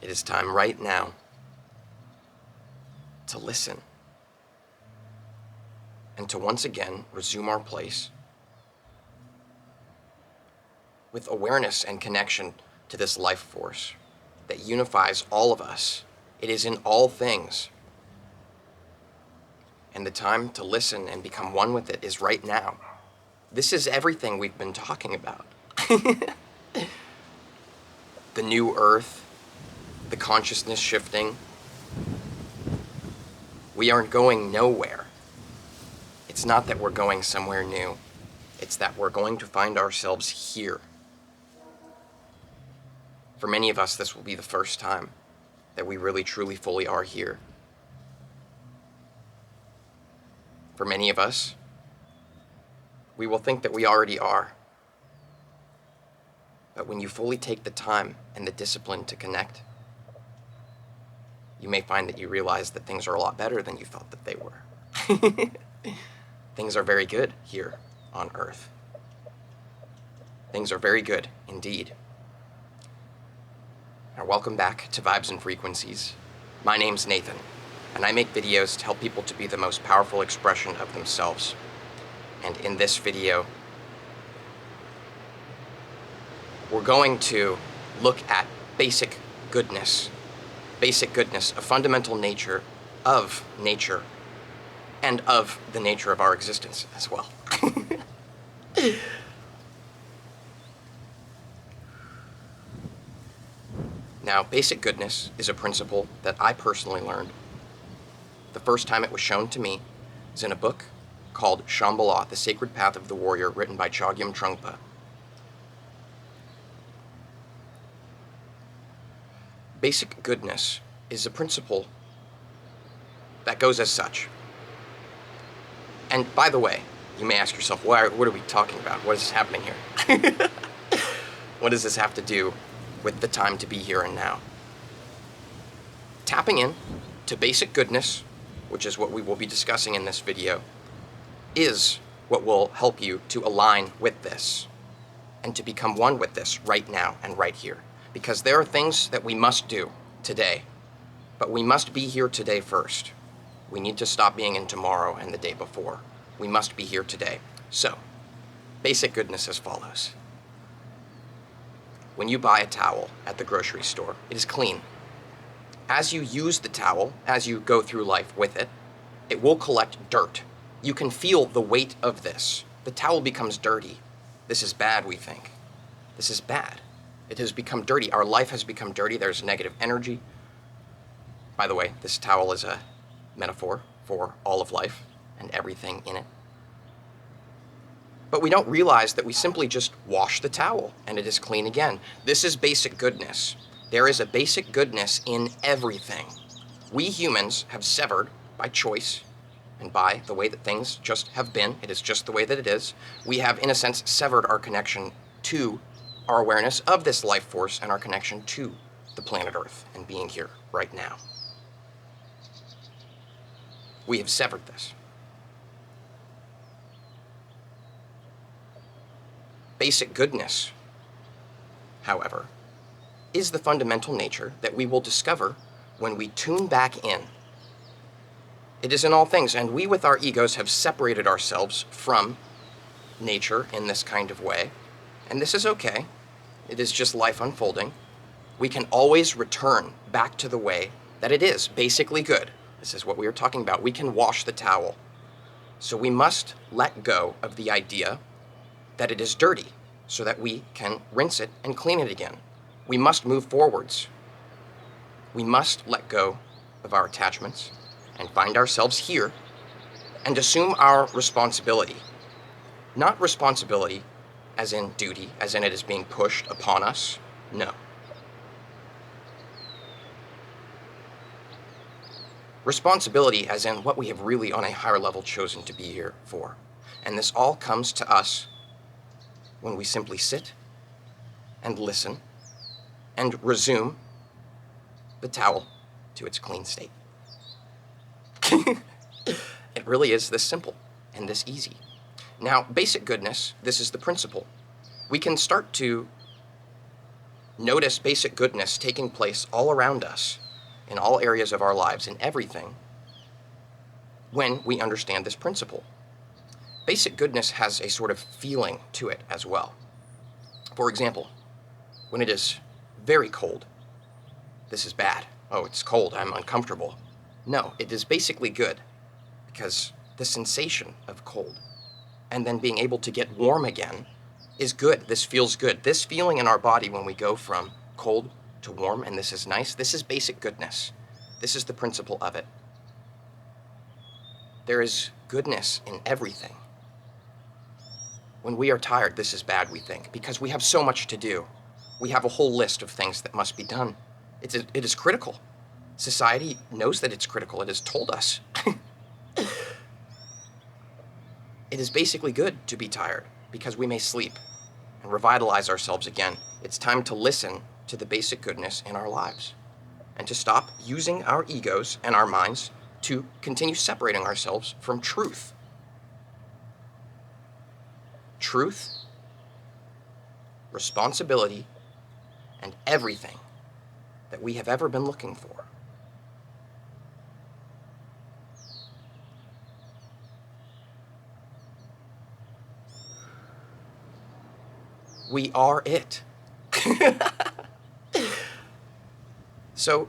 It is time right now to listen and to once again resume our place with awareness and connection to this life force that unifies all of us. It is in all things. And the time to listen and become one with it is right now. This is everything we've been talking about. The new earth, the consciousness shifting. We aren't going nowhere. It's not that we're going somewhere new. It's that we're going to find ourselves here. For many of us, this will be the first time that we really, truly, fully are here. For many of us, we will think that we already are. But when you fully take the time and the discipline to connect, you may find that you realize that things are a lot better than you thought that they were. Things are very good here on Earth. Things are very good indeed. Now, welcome back to Vibes and Frequencies. My name's Nathan, and I make videos to help people to be the most powerful expression of themselves. And in this video, we're going to look at basic goodness. Basic goodness, a fundamental nature of nature, and of the nature of our existence as well. Now, basic goodness is a principle that I personally learned. The first time it was shown to me is in a book called Shambhala, The Sacred Path of the Warrior, written by Chogyam Trungpa. Basic goodness is a principle that goes as such. And by the way, you may ask yourself, what are we talking about? What is happening here? What does this have to do with the time to be here and now? Tapping in to basic goodness, which is what we will be discussing in this video, is what will help you to align with this and to become one with this right now and right here. Because there are things that we must do today, but we must be here today first. We need to stop being in tomorrow and the day before. We must be here today. So, basic goodness as follows. When you buy a towel at the grocery store, it is clean. As you use the towel, as you go through life with it, it will collect dirt. You can feel the weight of this. The towel becomes dirty. This is bad, we think. This is bad. It has become dirty. Our life has become dirty. There's negative energy. By the way, this towel is a metaphor for all of life and everything in it. But we don't realize that we simply just wash the towel and it is clean again. This is basic goodness. There is a basic goodness in everything. We humans have severed by choice and by the way that things just have been. It is just the way that it is. We have, in a sense, severed our connection to our awareness of this life force and our connection to the planet Earth and being here right now. We have severed this. Basic goodness, however, is the fundamental nature that we will discover when we tune back in. It is in all things, and we with our egos have separated ourselves from nature in this kind of way, and this is okay. It is just life unfolding. We can always return back to the way that it is, basically good. This is what we are talking about. We can wash the towel. So we must let go of the idea that it is dirty so that we can rinse it and clean it again. We must move forwards. We must let go of our attachments and find ourselves here and assume our responsibility. Not responsibility as in duty, as in it is being pushed upon us. No. Responsibility as in what we have really on a higher level chosen to be here for. And this all comes to us when we simply sit and listen and resume the towel to its clean state. It really is this simple and this easy. Now, basic goodness, this is the principle. We can start to notice basic goodness taking place all around us, in all areas of our lives, in everything, when we understand this principle. Basic goodness has a sort of feeling to it as well. For example, when it is very cold, this is bad. Oh, it's cold, I'm uncomfortable. No, it is basically good, because the sensation of cold and then being able to get warm again is good. This feels good. This feeling in our body when we go from cold to warm, and this is nice, this is basic goodness. This is the principle of it. There is goodness in everything. When we are tired, this is bad, we think, because we have so much to do. We have a whole list of things that must be done. It is critical. Society knows that it's critical. It has told us. It is basically good to be tired because we may sleep and revitalize ourselves again. It's time to listen to the basic goodness in our lives and to stop using our egos and our minds to continue separating ourselves from truth. Truth, responsibility, and everything that we have ever been looking for. We are it. So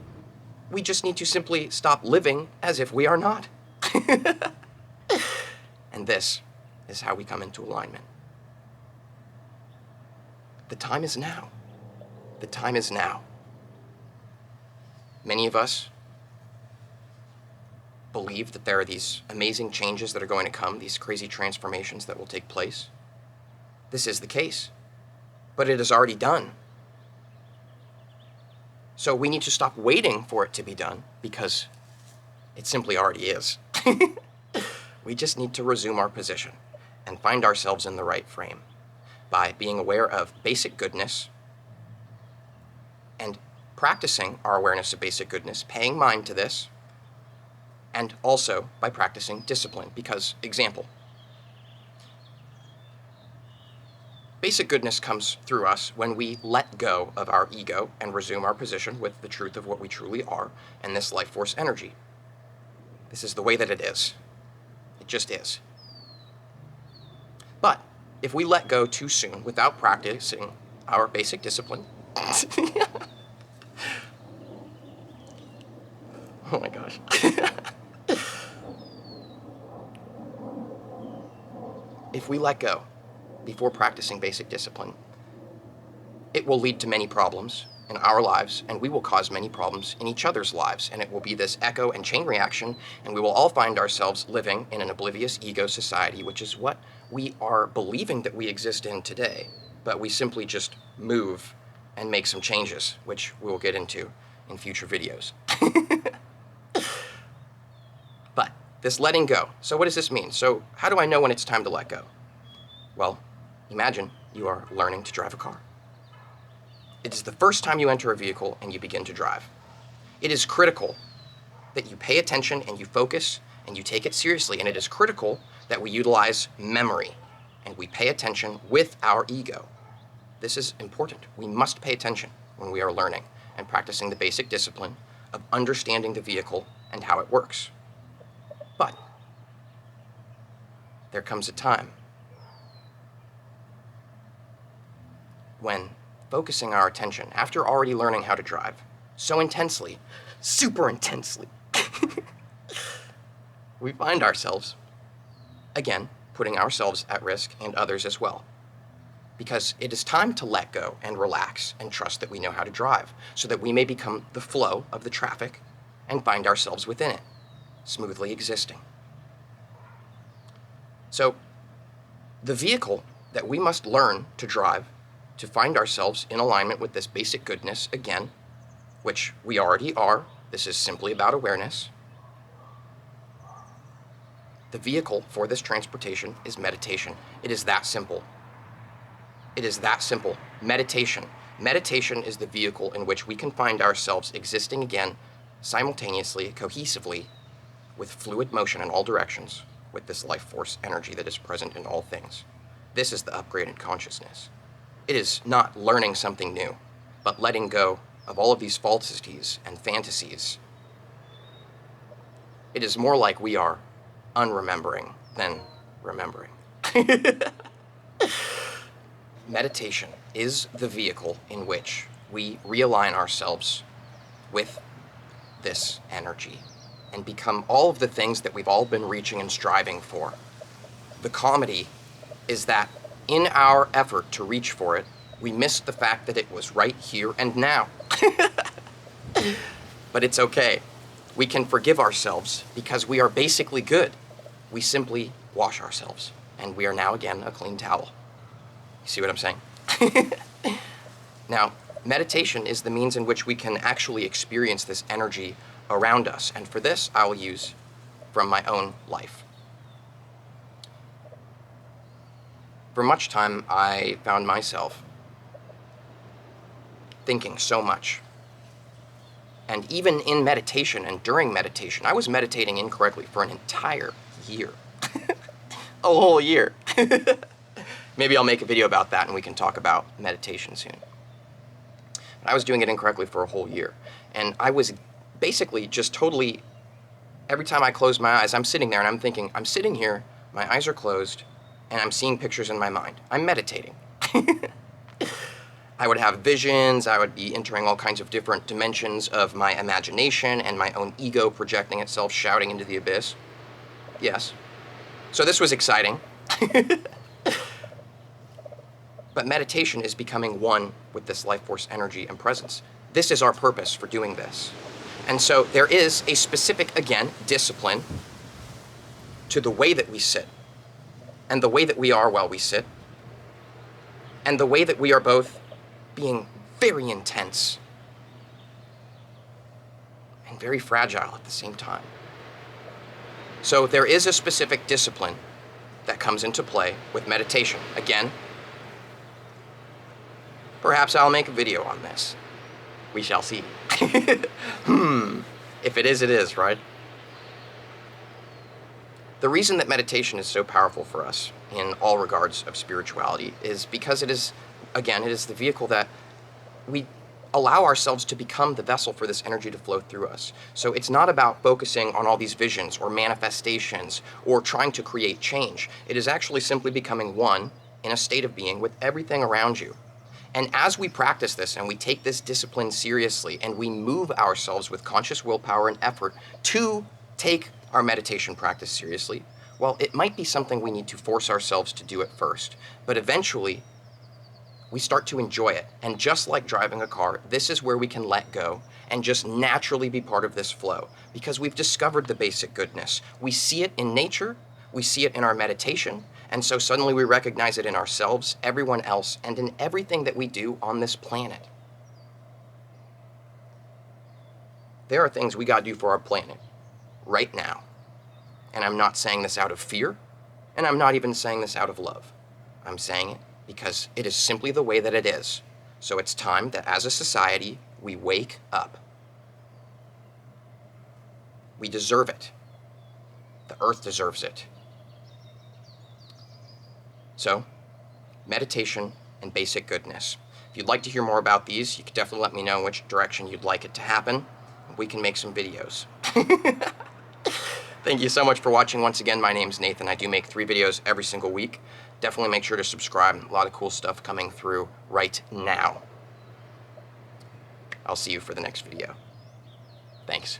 we just need to simply stop living as if we are not. And this is how we come into alignment. The time is now. The time is now. Many of us believe that there are these amazing changes that are going to come, these crazy transformations that will take place. This is the case, but it is already done. So we need to stop waiting for it to be done because it simply already is. We just need to resume our position and find ourselves in the right frame by being aware of basic goodness and practicing our awareness of basic goodness, paying mind to this, and also by practicing discipline. Because, example, basic goodness comes through us when we let go of our ego and resume our position with the truth of what we truly are and this life force energy. This is the way that it is. It just is. But if we let go too soon without practicing our basic discipline, oh my gosh. If we let go before practicing basic discipline, it will lead to many problems in our lives, and we will cause many problems in each other's lives, and it will be this echo and chain reaction, and we will all find ourselves living in an oblivious ego society, which is what we are believing that we exist in today, but we simply just move and make some changes, which we will get into in future videos. But this letting go, so what does this mean? So how do I know when it's time to let go? Well, imagine you are learning to drive a car. It is the first time you enter a vehicle and you begin to drive. It is critical that you pay attention and you focus and you take it seriously, and it is critical that we utilize memory and we pay attention with our ego. This is important. We must pay attention when we are learning and practicing the basic discipline of understanding the vehicle and how it works. But there comes a time when focusing our attention, after already learning how to drive so intensely, super intensely, we find ourselves, again, putting ourselves at risk and others as well. Because it is time to let go and relax and trust that we know how to drive so that we may become the flow of the traffic and find ourselves within it, smoothly existing. So, the vehicle that we must learn to drive to find ourselves in alignment with this basic goodness, again, which we already are, this is simply about awareness. The vehicle for this transportation is meditation. It is that simple. It is that simple. Meditation. Meditation is the vehicle in which we can find ourselves existing again, simultaneously, cohesively, with fluid motion in all directions, with this life force energy that is present in all things. This is the upgraded consciousness. It is not learning something new. but letting go of all of these falsities and fantasies. It is more like we are unremembering than remembering. Meditation is the vehicle in which we realign ourselves with this energy and become all of the things that we've all been reaching and striving for. The comedy is that in our effort to reach for it, we missed the fact that it was right here and now. But it's okay. We can forgive ourselves because we are basically good. We simply wash ourselves, and we are now again a clean towel. You see what I'm saying? Now, meditation is the means in which we can actually experience this energy around us, and for this I will use from my own life. For much time, I found myself thinking so much. And even in meditation and during meditation, I was meditating incorrectly for an entire year. A whole year. Maybe I'll make a video about that and we can talk about meditation soon. But I was doing it incorrectly for a whole year. And I was basically just totally, every time I closed my eyes, I'm sitting there and I'm thinking, I'm sitting here, my eyes are closed, and I'm seeing pictures in my mind. I'm meditating. I would have visions, I would be entering all kinds of different dimensions of my imagination and my own ego projecting itself, shouting into the abyss. Yes. So this was exciting. But meditation is becoming one with this life force energy and presence. This is our purpose for doing this. And so there is a specific, again, discipline to the way that we sit, and the way that we are while we sit, and the way that we are both being very intense and very fragile at the same time. So there is a specific discipline that comes into play with meditation. Again, perhaps I'll make a video on this. We shall see. If it is, right? The reason that meditation is so powerful for us in all regards of spirituality is because it is, again, it is the vehicle that we allow ourselves to become the vessel for this energy to flow through us. So it's not about focusing on all these visions or manifestations or trying to create change. It is actually simply becoming one in a state of being with everything around you. And as we practice this and we take this discipline seriously and we move ourselves with conscious willpower and effort to take our meditation practice seriously, well, it might be something we need to force ourselves to do at first, but eventually we start to enjoy it. And just like driving a car, this is where we can let go and just naturally be part of this flow because we've discovered the basic goodness. We see it in nature, we see it in our meditation, and so suddenly we recognize it in ourselves, everyone else, and in everything that we do on this planet. There are things we gotta do for our planet right now. And I'm not saying this out of fear, and I'm not even saying this out of love. I'm saying it because it is simply the way that it is. So it's time that as a society, we wake up. We deserve it. The earth deserves it. So, meditation and basic goodness. If you'd like to hear more about these, you could definitely let me know which direction you'd like it to happen. We can make some videos. Thank you so much for watching. Once again, my name's Nathan. I do make 3 videos every single week. Definitely make sure to subscribe. A lot of cool stuff coming through right now. I'll see you for the next video. Thanks.